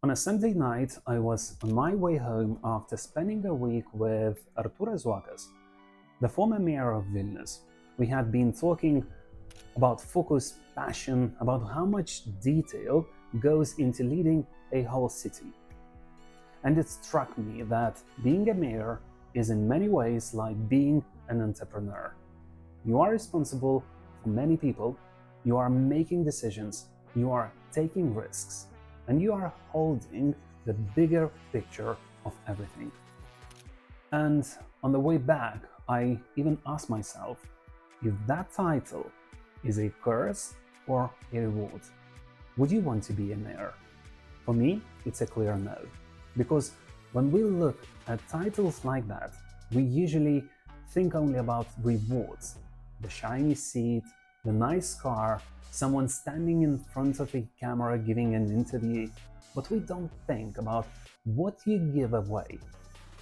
On a Sunday night, I was on my way home after spending a week with Artūras Zuokas, the former mayor of Vilnius. We had been talking about focus, passion, about how much detail goes into leading a whole city. And it struck me that being a mayor is in many ways like being an entrepreneur. You are responsible for many people, you are making decisions, you are taking risks, and you are holding the bigger picture of everything. And on the way back, I even asked myself if that title is a curse or a reward. Would you want to be a mayor? For me, it's a clear no. Because when we look at titles like that, we usually think only about rewards. The shiny seat, the nice car, someone standing in front of a camera giving an interview. But we don't think about what you give away.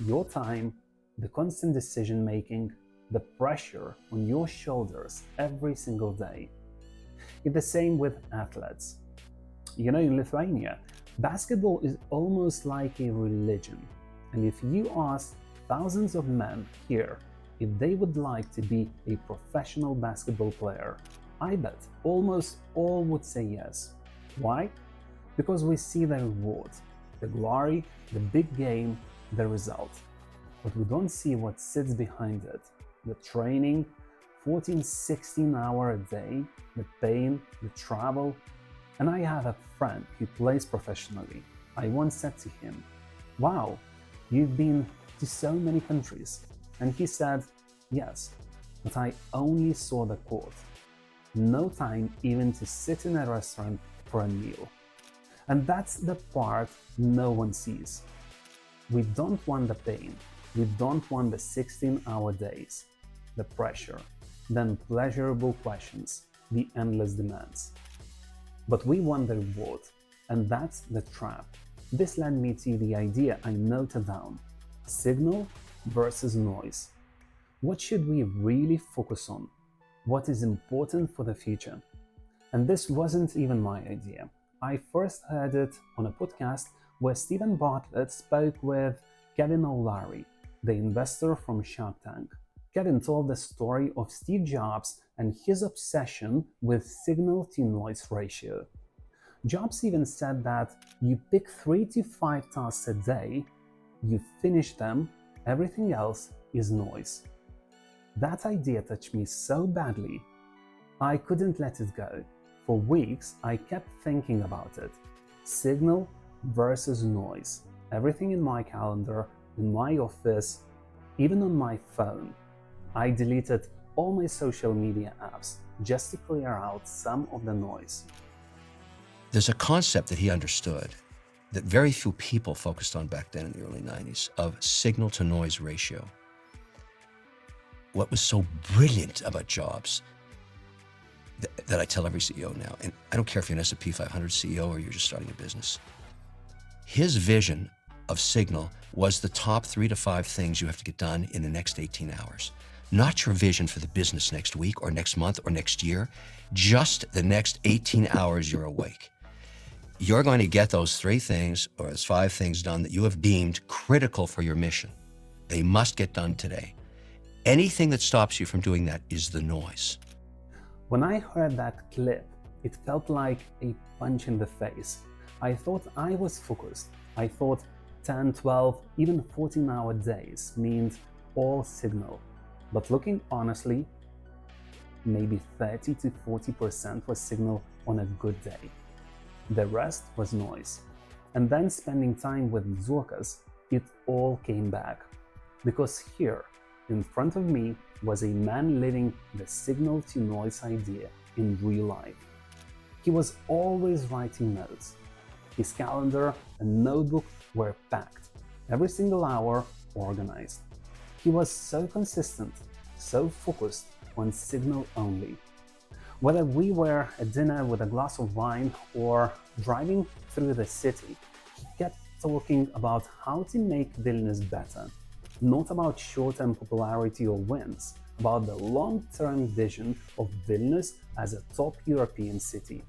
Your time, the constant decision making, the pressure on your shoulders every single day. It's the same with athletes. In Lithuania, basketball is almost like a religion. And if you ask thousands of men here if they would like to be a professional basketball player, I bet almost all would say yes. Why? Because we see the reward, the glory, the big game, the result. But we don't see what sits behind it. The training, 14-16 hours a day, the pain, the travel. And I have a friend who plays professionally. I once said to him, "Wow, you've been to so many countries." And he said, "Yes, but I only saw the court. No time even to sit in a restaurant for a meal." And that's the part no one sees. We don't want the pain. We don't want the 16-hour days, the pressure, the unpleasurable questions, the endless demands. But we want the reward, and that's the trap. This led me to the idea I noted down: signal versus noise. What should we really focus on? What is important for the future? And this wasn't even my idea. I first heard it on a podcast where Stephen Bartlett spoke with Kevin O'Leary, the investor from Shark Tank. Kevin told the story of Steve Jobs and his obsession with signal-to-noise ratio. Jobs even said that you pick 3 to 5 tasks a day, you finish them, everything else is noise. That idea touched me so badly, I couldn't let it go. For weeks, I kept thinking about it. Signal versus noise. Everything in my calendar, in my office, even on my phone. I deleted all my social media apps just to clear out some of the noise. There's a concept that he understood that very few people focused on back then in the early 90s of signal-to-noise ratio. What was so brilliant about Jobs that I tell every CEO now, and I don't care if you're an S&P 500 CEO or you're just starting a business, his vision of signal was the top 3 to 5 things you have to get done in the next 18 hours. Not your vision for the business next week or next month or next year, just the next 18 hours you're awake. You're going to get those 3 things or those 5 things done that you have deemed critical for your mission. They must get done today. Anything that stops you from doing that is the noise. When I heard that clip, it felt like a punch in the face. I thought I was focused. I thought 10, 12, even 14-hour days meant all signal. But looking honestly, maybe 30 to 40% was signal on a good day. The rest was noise. And then spending time with Zuokas, it all came back. Because here, in front of me, was a man living the signal-to-noise idea in real life. He was always writing notes. His calendar and notebook were packed, every single hour organized. He was so consistent, so focused on signal only. Whether we were at dinner with a glass of wine or driving through the city, he kept talking about how to make Vilnius better. Not about short-term popularity or wins, about the long-term vision of Vilnius as a top European city.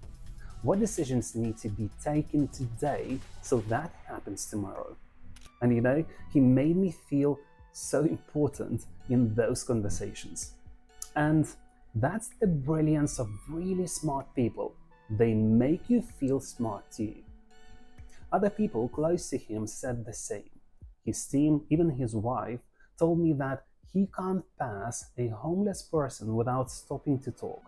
What decisions need to be taken today so that happens tomorrow? And he made me feel so important in those conversations. And that's the brilliance of really smart people. They make you feel smart too. Other people close to him said the same. His team, even his wife, told me that he can't pass a homeless person without stopping to talk.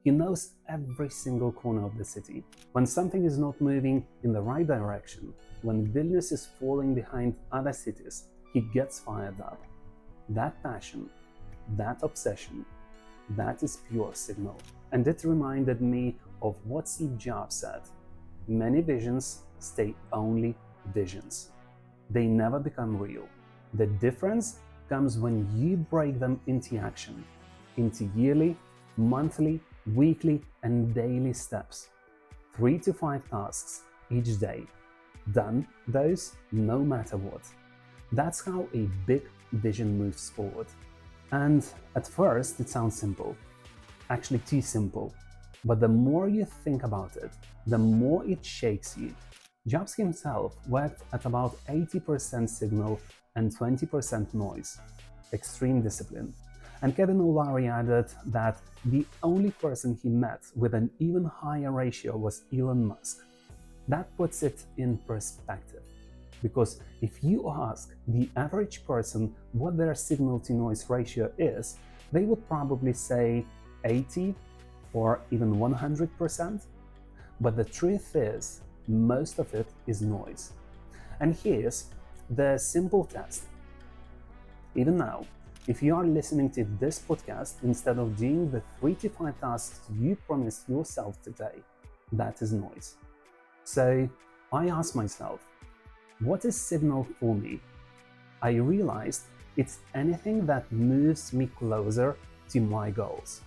He knows every single corner of the city. When something is not moving in the right direction, when Vilnius is falling behind other cities, he gets fired up. That passion, that obsession, that is pure signal. And it reminded me of what Steve Jobs said. Many visions stay only visions. They never become real. The difference comes when you break them into action, into yearly, monthly, weekly, and daily steps. 3 to 5 tasks each day. Done those no matter what. That's how a big vision moves forward. And at first it sounds simple, actually too simple. But the more you think about it, the more it shakes you. Jobs himself worked at about 80% signal and 20% noise. Extreme discipline. And Kevin O'Leary added that the only person he met with an even higher ratio was Elon Musk. That puts it in perspective. Because if you ask the average person what their signal to noise ratio is, they would probably say 80 or even 100%. But the truth is, most of it is noise. And here's the simple test. Even now, if you are listening to this podcast instead of doing the 3 to 5 tasks you promised yourself today, that is noise. So I asked myself, what is signal for me? I realized it's anything that moves me closer to my goals.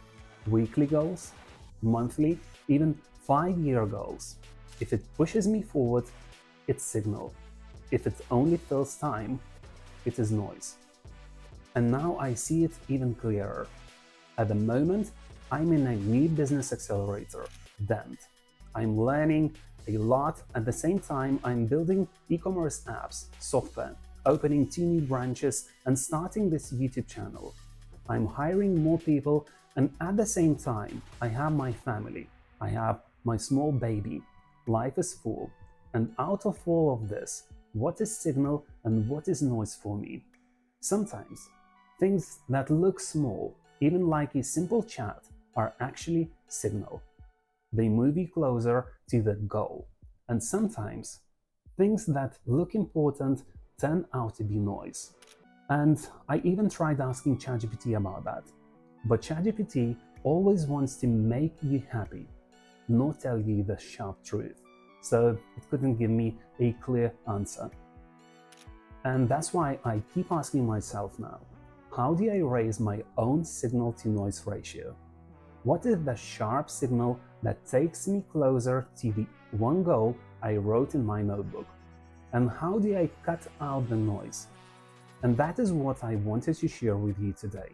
Weekly goals, monthly, even 5-year goals. If it pushes me forward, it's signal. If it only fills time, it is noise. And now I see it even clearer. At the moment, I'm in a new business accelerator, Dent. I'm learning a lot. At the same time, I'm building e-commerce apps, software, opening 2 new branches, and starting this YouTube channel. I'm hiring more people, and at the same time, I have my family. I have my small baby. Life is full. And out of all of this, what is signal and what is noise for me? Sometimes, things that look small, even like a simple chat, are actually signal. They move you closer to the goal. And sometimes, things that look important turn out to be noise. And I even tried asking ChatGPT about that. But ChatGPT always wants to make you happy, not tell you the sharp truth. So it couldn't give me a clear answer. And that's why I keep asking myself now, how do I raise my own signal to noise ratio? What is the sharp signal that takes me closer to the one goal I wrote in my notebook? And how do I cut out the noise? And that is what I wanted to share with you today.